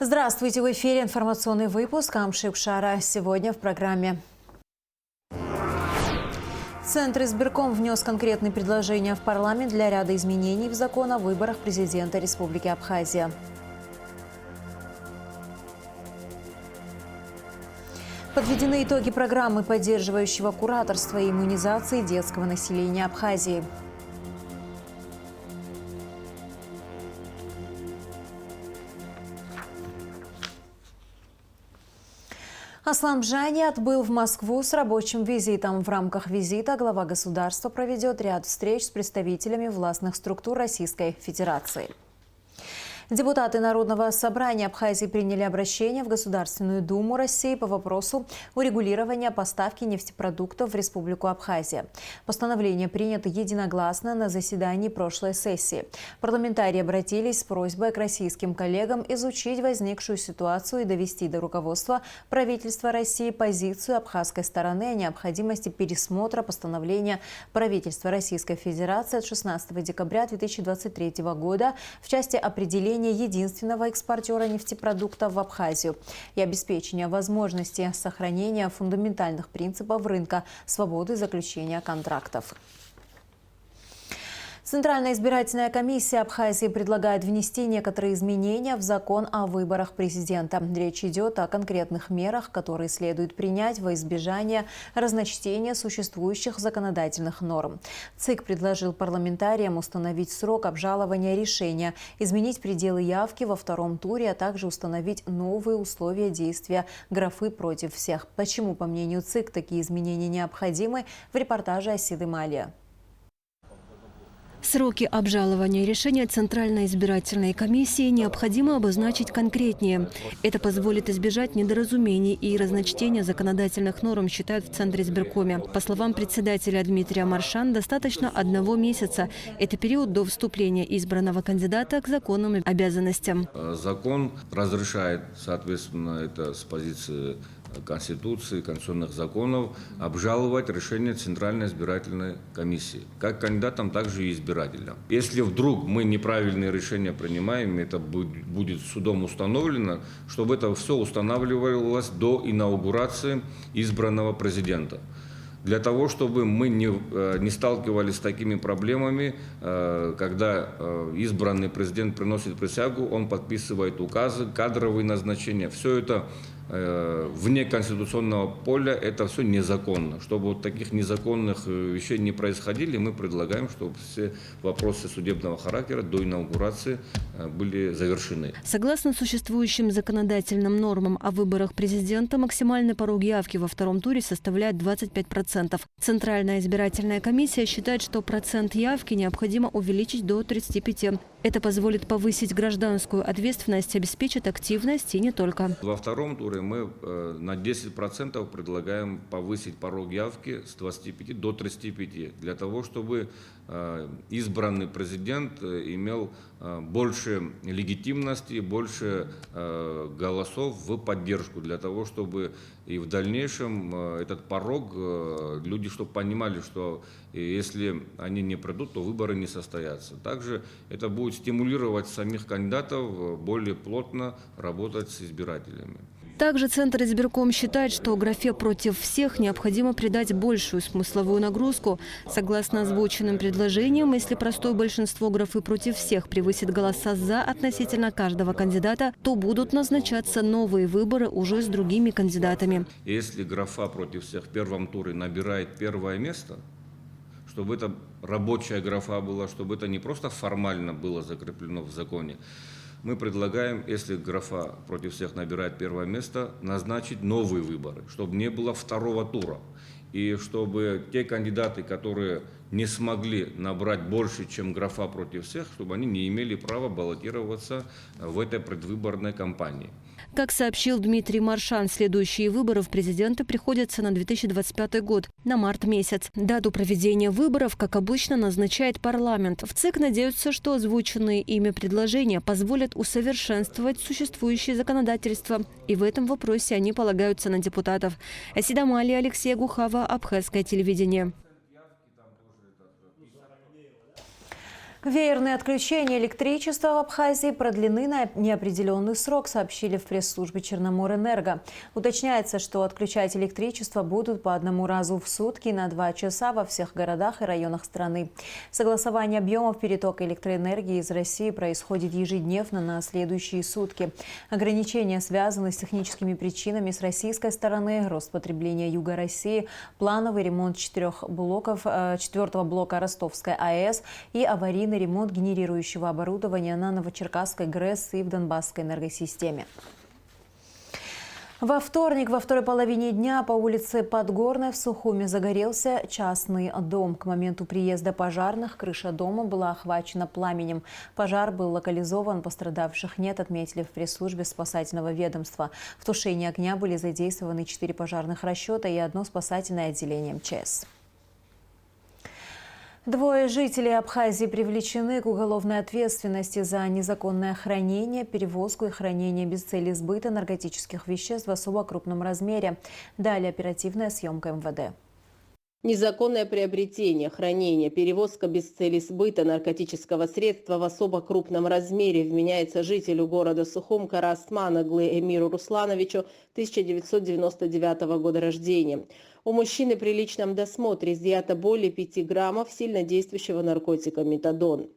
Здравствуйте! В эфире информационный выпуск Амшик Шара. Сегодня в программе. Центр избирком внес конкретные предложения в парламент для ряда изменений в закон о выборах президента Республики Абхазия. Подведены итоги программы поддерживающего кураторства и иммунизации детского населения Абхазии. Аслан Бжани отбыл в Москву с рабочим визитом. В рамках визита глава государства проведет ряд встреч с представителями властных структур Российской Федерации. Депутаты Народного собрания Абхазии приняли обращение в Государственную Думу России по вопросу урегулирования поставки нефтепродуктов в Республику Абхазия. Постановление принято единогласно на заседании прошлой сессии. Парламентарии обратились с просьбой к российским коллегам изучить возникшую ситуацию и довести до руководства правительства России позицию абхазской стороны о необходимости пересмотра постановления правительства Российской Федерации от 16 декабря 2023 года в части определения единственного экспортера нефтепродуктов в Абхазию и обеспечения возможности сохранения фундаментальных принципов рынка свободы заключения контрактов. Центральная избирательная комиссия Абхазии предлагает внести некоторые изменения в закон о выборах президента. Речь идет о конкретных мерах, которые следует принять во избежание разночтения существующих законодательных норм. ЦИК предложил парламентариям установить срок обжалования решения, изменить пределы явки во втором туре, а также установить новые условия действия графы «против всех». Почему, по мнению ЦИК, такие изменения необходимы, в репортаже Асиды Малия. Сроки обжалования решения Центральной избирательной комиссии необходимо обозначить конкретнее. Это позволит избежать недоразумений и разночтения законодательных норм, считают в Центре избиркоме. По словам председателя Дмитрия Маршан, достаточно 1 месяца. Это период до вступления избранного кандидата к законным обязанностям. Закон разрешает, соответственно, это с позиции Конституции, конституционных законов, обжаловать решение Центральной избирательной комиссии, как кандидатам, так и избирателям. Если вдруг мы неправильные решения принимаем, это будет судом установлено, чтобы это все устанавливалось до инаугурации избранного президента. Для того, чтобы мы не сталкивались с такими проблемами, когда избранный президент приносит присягу, он подписывает указы, кадровые назначения. Все это вне конституционного поля, это все незаконно. Чтобы вот таких незаконных вещей не происходили, мы предлагаем, чтобы все вопросы судебного характера до инаугурации были завершены. Согласно существующим законодательным нормам о выборах президента, максимальный порог явки во втором туре составляет 25%. Центральная избирательная комиссия считает, что процент явки необходимо увеличить до 35%. Это позволит повысить гражданскую ответственность, обеспечит активность и не только. Во втором туре мы на 10% предлагаем повысить порог явки с 25 до 35, для того, чтобы избранный президент имел больше легитимности, больше голосов в поддержку, для того, чтобы и в дальнейшем этот порог, люди чтобы понимали, что если они не придут, то выборы не состоятся. Также это будет стимулировать самих кандидатов более плотно работать с избирателями. Также Центр избирком считает, что графе «против всех» необходимо придать большую смысловую нагрузку. Согласно озвученным предложениям, если простое большинство графы «против всех» превысит голоса «за» относительно каждого кандидата, то будут назначаться новые выборы уже с другими кандидатами. Если графа «против всех» в первом туре набирает первое место, чтобы это рабочая графа была, чтобы это не просто формально было закреплено в законе, мы предлагаем, если графа «против всех» набирает первое место, назначить новые выборы, чтобы не было второго тура. И чтобы те кандидаты, которые не смогли набрать больше, чем графа «против всех», чтобы они не имели права баллотироваться в этой предвыборной кампании. Как сообщил Дмитрий Маршан, следующие выборы в президенты приходятся на 2025 год, на март месяц. Дату проведения выборов, как обычно, назначает парламент. В ЦИК надеются, что озвученные ими предложения позволят усовершенствовать существующее законодательство. И в этом вопросе они полагаются на депутатов. Асида Малия, Алексей Гухава, Абхазское телевидение. Веерные отключения электричества в Абхазии продлены на неопределенный срок, сообщили в пресс-службе Черноморэнерго. Уточняется, что отключать электричество будут по одному разу в сутки на 2 часа во всех городах и районах страны. Согласование объемов перетока электроэнергии из России происходит ежедневно на следующие сутки. Ограничения связаны с техническими причинами с российской стороны, рост потребления Юга России, плановый ремонт 4 блока Ростовской АЭС и аварийный ремонт генерирующего оборудования на Новочеркасской ГРЭС и в Донбасской энергосистеме. Во вторник, во второй половине дня по улице Подгорной в Сухуми загорелся частный дом. К моменту приезда пожарных крыша дома была охвачена пламенем. Пожар был локализован, пострадавших нет, отметили в пресс-службе спасательного ведомства. В тушении огня были задействованы 4 пожарных расчета и 1 спасательное отделение МЧС. 2 жителей Абхазии привлечены к уголовной ответственности за незаконное хранение, перевозку и хранение без цели сбыта наркотических веществ в особо крупном размере. Далее оперативная съемка МВД. Незаконное приобретение, хранение, перевозка без цели сбыта наркотического средства в особо крупном размере вменяется жителю города Сухум Кара-Осман-Оглы Эмиру Руслановичу 1999 года рождения. У мужчины при личном досмотре изъято более 5 граммов сильнодействующего наркотика метадон.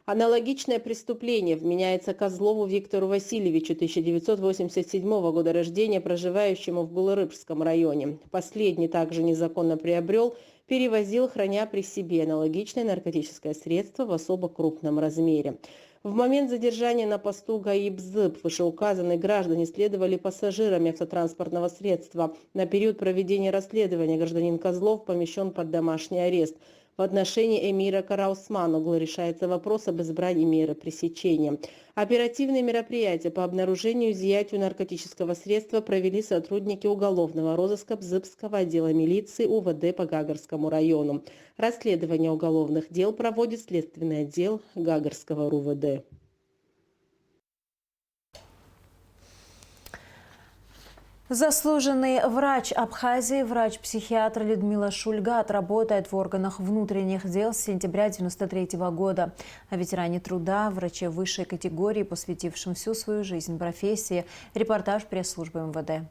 Аналогичное преступление вменяется Козлову Виктору Васильевичу 1987 года рождения, проживающему в Булырыбском районе. Последний также незаконно приобрел, перевозил, храня при себе аналогичное наркотическое средство в особо крупном размере. В момент задержания на посту ГАИ БЗП вышеуказанные граждане следовали пассажирами автотранспортного средства. На период проведения расследования гражданин Козлов помещен под домашний арест. В отношении Эмира Кара-Осман-Оглы решается вопрос об избрании меры пресечения. Оперативные мероприятия по обнаружению и изъятию наркотического средства провели сотрудники уголовного розыска Бзыпского отдела милиции УВД по Гагарскому району. Расследование уголовных дел проводит следственный отдел Гагарского РУВД. Заслуженный врач Абхазии, врач-психиатр Людмила Шульгат работает в органах внутренних дел с сентября 1993 года. О ветеране труда, враче высшей категории, посвятившем всю свою жизнь профессии, репортаж пресс-службы МВД.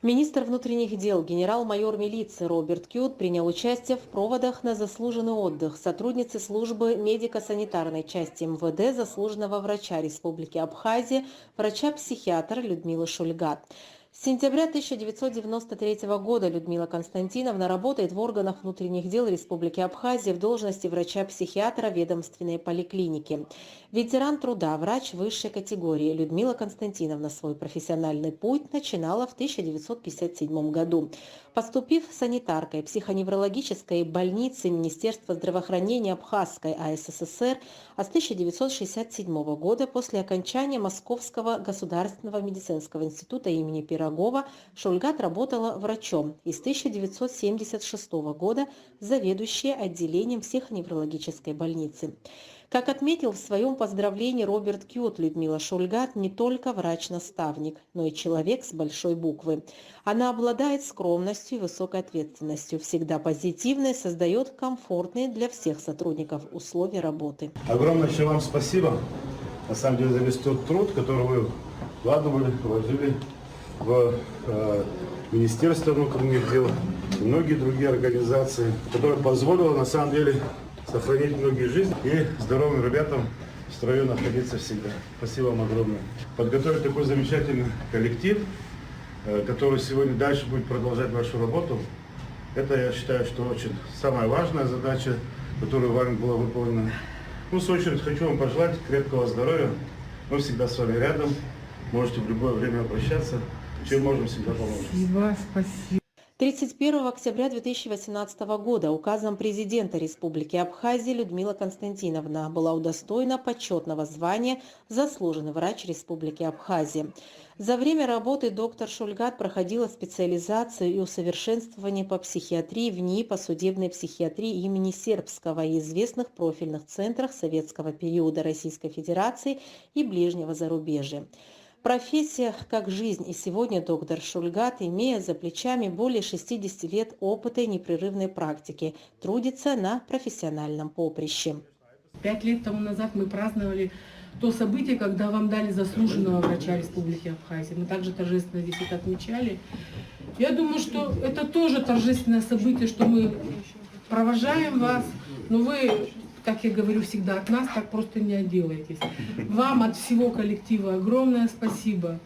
Министр внутренних дел, генерал-майор милиции Роберт Кют принял участие в проводах на заслуженный отдых сотрудницы службы медико-санитарной части МВД заслуженного врача Республики Абхазия, врача-психиатра Людмилы Шульгат. С сентября 1993 года Людмила Константиновна работает в органах внутренних дел Республики Абхазия в должности врача-психиатра ведомственной поликлиники. Ветеран труда, врач высшей категории, Людмила Константиновна свой профессиональный путь начинала в 1957 году. Поступив санитаркой психоневрологической больницы Министерства здравоохранения Абхазской АССР, а с 1967 года после окончания Московского государственного медицинского института имени Пирогова Шульгат работала врачом и с 1976 года заведующей отделением психоневрологической больницы. Как отметил в своем поздравлении Роберт Кют, Людмила Шульгат не только врач-наставник, но и человек с большой буквы. Она обладает скромностью и высокой ответственностью, всегда позитивной, создает комфортные для всех сотрудников условия работы. Огромное вам спасибо, на самом деле, за весь тот труд, который вы вложили в Министерство внутренних дел и многие другие организации, которые позволило, на самом деле, сохранить многие жизни и здоровым ребятам в строю находиться всегда. Спасибо вам огромное. Подготовить такой замечательный коллектив, который сегодня дальше будет продолжать вашу работу. Это, я считаю, что очень самая важная задача, которая вами была выполнена. В свою очередь, хочу вам пожелать крепкого здоровья. Мы всегда с вами рядом. Можете в любое время обращаться. Чем можем, всегда поможем. Спасибо. 31 октября 2018 года указом президента Республики Абхазия Людмила Константиновна была удостоена почетного звания «Заслуженный врач Республики Абхазия». За время работы доктор Шульгат проходила специализацию и усовершенствование по психиатрии в НИИ по судебной психиатрии имени Сербского и известных профильных центрах советского периода Российской Федерации и ближнего зарубежья. Профессия как жизнь, и сегодня доктор Шульгат, имея за плечами более 60 лет опыта и непрерывной практики, трудится на профессиональном поприще. 5 лет тому назад мы праздновали то событие, когда вам дали заслуженного врача Республики Абхазия. Мы также торжественно здесь это отмечали. Я думаю, что это тоже торжественное событие, что мы провожаем вас, но вы, как я говорю всегда, от нас так просто не отделаетесь. Вам от всего коллектива огромное спасибо,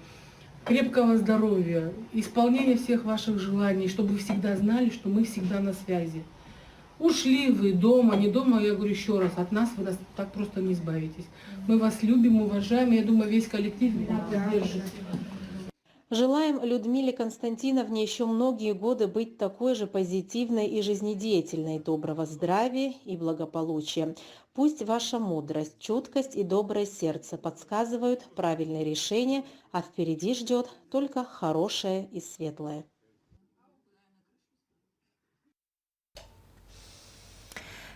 крепкого здоровья, исполнения всех ваших желаний, чтобы вы всегда знали, что мы всегда на связи. Ушли вы дома, не дома, я говорю еще раз, от нас вы так просто не избавитесь. Мы вас любим, уважаем, я думаю, весь коллектив меня поддержит. Желаем Людмиле Константиновне еще многие годы быть такой же позитивной и жизнедеятельной, доброго здравия и благополучия. Пусть ваша мудрость, чуткость и доброе сердце подсказывают правильные решения, а впереди ждет только хорошее и светлое.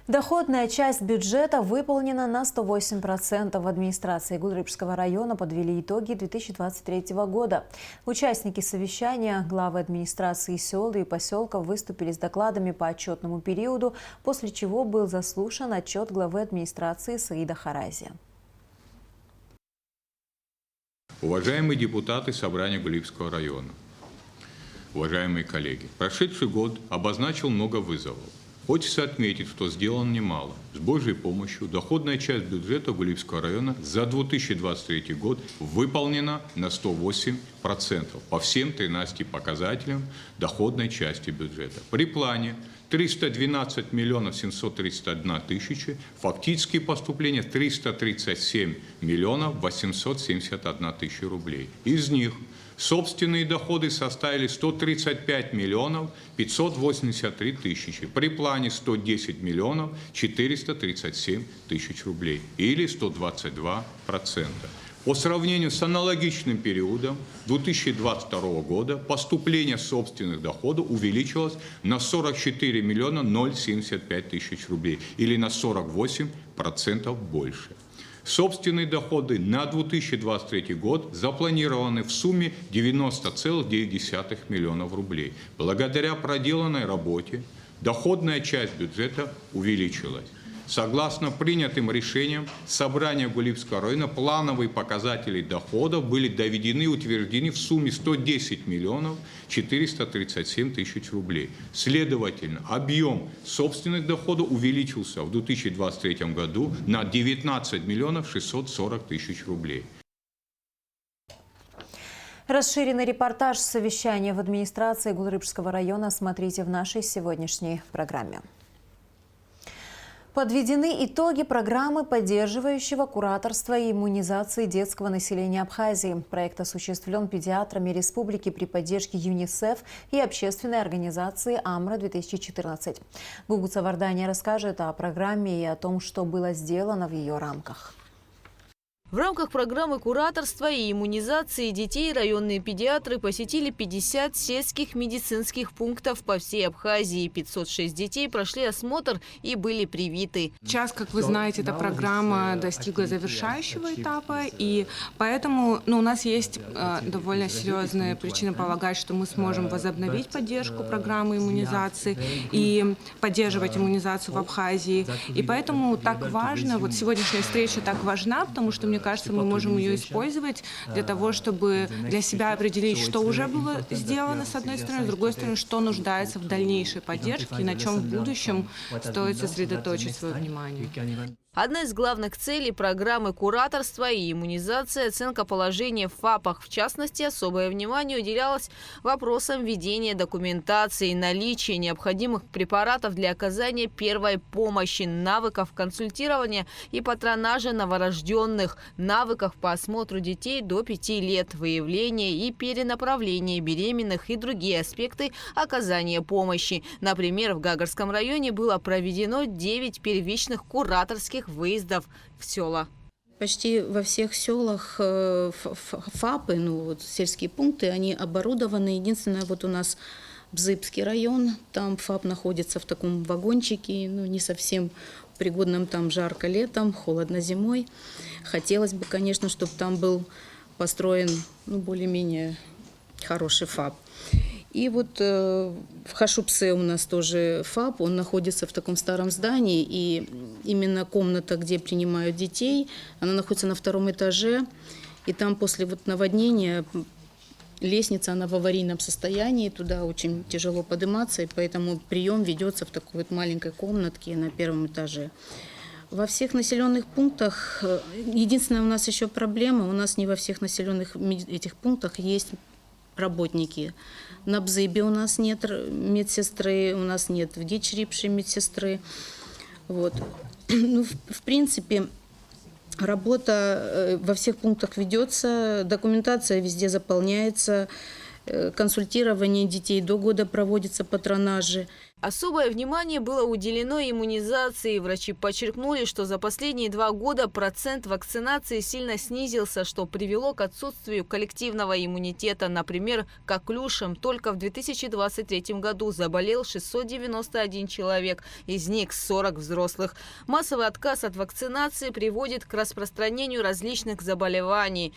Доходная часть бюджета выполнена на 108%. В администрации Гулрыбского района подвели итоги 2023 года. Участники совещания, главы администрации сел и поселков выступили с докладами по отчетному периоду, после чего был заслушан отчет главы администрации Саида Харазия. Уважаемые депутаты Собрания Гулрыбского района, уважаемые коллеги, прошедший год обозначил много вызовов. Хочется отметить, что сделано немало. С Божьей помощью доходная часть бюджета Гулрыбского района за 2023 год выполнена на 108% по всем 13 показателям доходной части бюджета. При плане 312 миллионов 731 тысячи, фактические поступления 337 миллионов 871 тысяча рублей. Из них собственные доходы составили 135 миллионов 583 тысячи, при плане 110 миллионов 437 тысяч рублей, или 122%. По сравнению с аналогичным периодом 2022 года поступление собственных доходов увеличилось на 44 миллиона 075 тысяч рублей, или на 48% больше. Собственные доходы на 2023 год запланированы в сумме 90,9 миллионов рублей. Благодаря проделанной работе доходная часть бюджета увеличилась. Согласно принятым решениям Собрания Гулрыбского района, плановые показатели доходов были доведены и утверждены в сумме 110 миллионов 437 тысяч рублей. Следовательно, объем собственных доходов увеличился в 2023 году на 19 миллионов 640 тысяч рублей. Расширенный репортаж совещания в администрации Гулрыбского района смотрите в нашей сегодняшней программе. Подведены итоги программы поддерживающего кураторства и иммунизации детского населения Абхазии. Проект осуществлен педиатрами республики при поддержке ЮНИСЕФ и общественной организации АМРО-2014. Гугуца Вардания расскажет о программе и о том, что было сделано в ее рамках. В рамках программы кураторства и иммунизации детей районные педиатры посетили 50 сельских медицинских пунктов по всей Абхазии. 506 детей прошли осмотр и были привиты. Сейчас, как вы знаете, эта программа достигла завершающего этапа, и поэтому у нас есть довольно серьезные причины полагать, что мы сможем возобновить поддержку программы иммунизации и поддерживать иммунизацию в Абхазии. И поэтому так важно, вот сегодняшняя встреча так важна, потому что, мне кажется, мы можем ее использовать для того, чтобы для себя определить, что уже было сделано с одной стороны, с другой стороны, что нуждается в дальнейшей поддержке и на чем в будущем стоит сосредоточить свое внимание. Одна из главных целей программы кураторства и иммунизации – оценка положения в ФАПах. В частности, особое внимание уделялось вопросам ведения документации, наличия необходимых препаратов для оказания первой помощи, навыков консультирования и патронажа новорожденных, навыков по осмотру детей до 5 лет, выявления и перенаправления беременных и другие аспекты оказания помощи. Например, в Гагарском районе было проведено 9 первичных кураторских выездов в села. Почти во всех селах ФАПы, сельские пункты, они оборудованы. Единственное, вот у нас Бзыбский район, там ФАП находится в таком вагончике, не совсем пригодном, там жарко летом, холодно зимой. Хотелось бы, конечно, чтобы там был построен более-менее хороший ФАП. И вот в Хашупсе у нас тоже ФАП, он находится в таком старом здании, и именно комната, где принимают детей, она находится на 2-м этаже, и там после вот наводнения лестница, она в аварийном состоянии, туда очень тяжело подниматься, и поэтому прием ведется в такой вот маленькой комнатке на 1-м этаже. Во всех населенных пунктах, единственная у нас еще проблема, у нас не во всех населенных этих пунктах есть работники. На Бзыбе у нас нет медсестры, у нас нет в Дичрипше медсестры. Вот. Ну, в принципе, работа во всех пунктах ведется, документация везде заполняется, консультирование детей до года проводится, патронажи. Особое внимание было уделено иммунизации. Врачи подчеркнули, что за последние 2 года процент вакцинации сильно снизился, что привело к отсутствию коллективного иммунитета. Например, коклюшем только в 2023 году заболел 691 человек, из них 40 взрослых. Массовый отказ от вакцинации приводит к распространению различных заболеваний.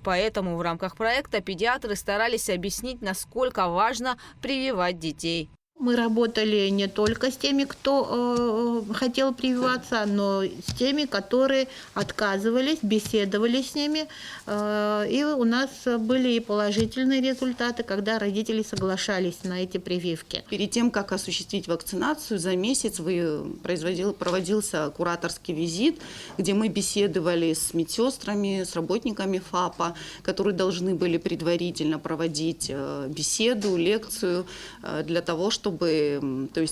Поэтому в рамках проекта педиатры старались объяснить, насколько важно прививать детей. Мы работали не только с теми, кто хотел прививаться, но с теми, которые отказывались, беседовали с ними. И у нас были и положительные результаты, когда родители соглашались на эти прививки. Перед тем, как осуществить вакцинацию, за месяц проводился кураторский визит, где мы беседовали с медсестрами, с работниками ФАПа, которые должны были предварительно проводить беседу, лекцию для того, чтобы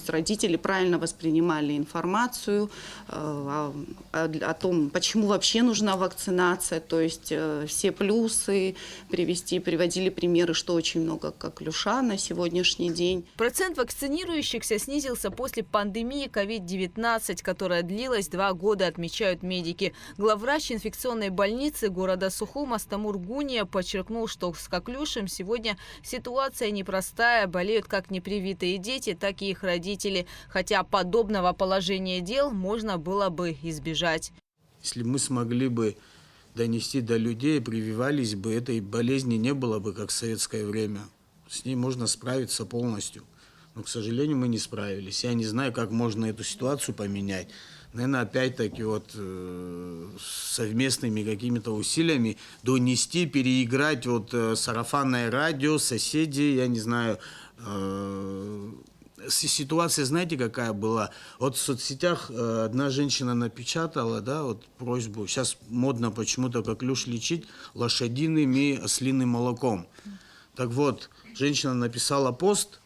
родители правильно воспринимали информацию о том, почему вообще нужна вакцинация, то есть все плюсы приводили примеры, что очень много коклюша на сегодняшний день. Процент вакцинирующихся снизился после пандемии COVID-19, которая длилась 2 года, отмечают медики. Главврач инфекционной больницы города Сухум Астамур Гуния подчеркнул, что с коклюшем сегодня ситуация непростая, болеют как непривитые дети, так и их родители. Хотя подобного положения дел можно было бы избежать. Если мы смогли бы донести до людей, прививались бы, этой болезни не было бы, как в советское время. С ней можно справиться полностью. Но, к сожалению, мы не справились. Я не знаю, как можно эту ситуацию поменять. Наверное, опять-таки совместными какими-то усилиями донести, переиграть сарафанное радио, соседи, я не знаю. Ситуация, знаете, какая была? Вот в соцсетях одна женщина напечатала, просьбу. Сейчас модно почему-то коклюш лечить лошадиным и ослиным молоком. Так вот, женщина написала пост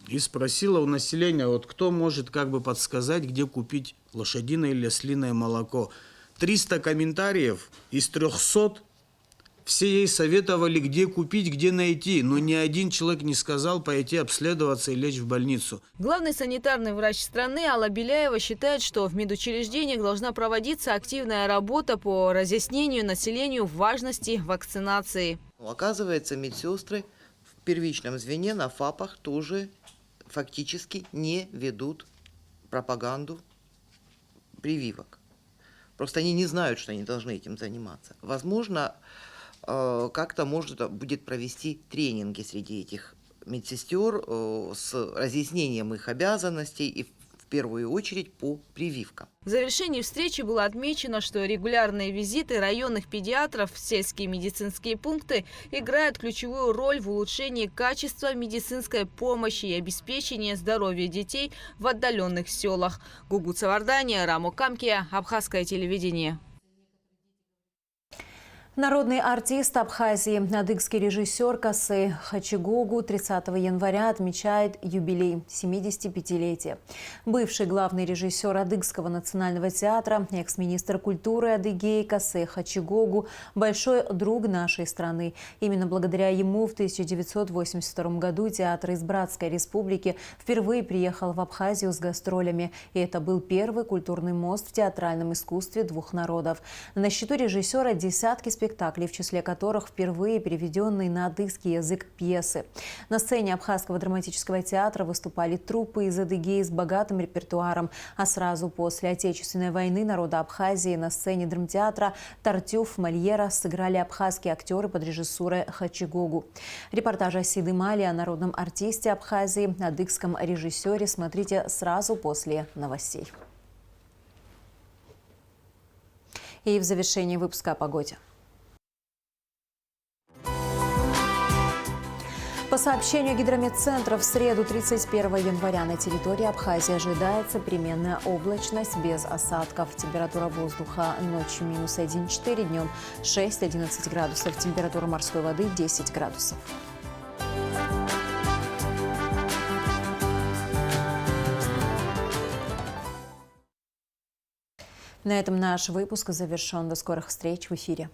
и спросила у населения, кто может подсказать, где купить лошадиное или ослиное молоко. 300 комментариев из 300. Все ей советовали, где купить, где найти, но ни один человек не сказал пойти обследоваться и лечь в больницу. Главный санитарный врач страны Алла Беляева считает, что в медучреждениях должна проводиться активная работа по разъяснению населению важности вакцинации. Оказывается, медсестры в первичном звене на ФАПах тоже фактически не ведут пропаганду прививок. Просто они не знают, что они должны этим заниматься. Возможно, как-то можно будет провести тренинги среди этих медсестер с разъяснением их обязанностей и в первую очередь по прививкам. В завершении встречи было отмечено, что регулярные визиты районных педиатров в сельские медицинские пункты играют ключевую роль в улучшении качества медицинской помощи и обеспечении здоровья детей в отдаленных селах. Гугу Цавардания, Рамо Камкия, Абхазское телевидение. Народный артист Абхазии, адыгский режиссер Касэ Хачигогу 30 января отмечает юбилей – 75-летие. Бывший главный режиссер Адыгского национального театра, экс-министр культуры Адыгеи Касэ Хачигогу – большой друг нашей страны. Именно благодаря ему в 1982 году театр из Братской республики впервые приехал в Абхазию с гастролями. И это был первый культурный мост в театральном искусстве двух народов. На счету режиссера десятки спектаклей, в числе которых впервые переведенный на адыгский язык пьесы. На сцене Абхазского драматического театра выступали труппы из Адыгеи с богатым репертуаром. А сразу после Отечественной войны народа Абхазии на сцене драмтеатра Тартюф, Мольера сыграли абхазские актеры под режиссурой Хачигогу. Репортаж Асиды Мали о народном артисте Абхазии, адыгском режиссере смотрите сразу после новостей. И в завершении выпуска о погоде. По сообщению гидрометцентра, в среду 31 января на территории Абхазии ожидается переменная облачность без осадков. Температура воздуха ночью минус 1,4, днем 6-11 градусов. Температура морской воды 10 градусов. На этом наш выпуск завершен. До скорых встреч в эфире.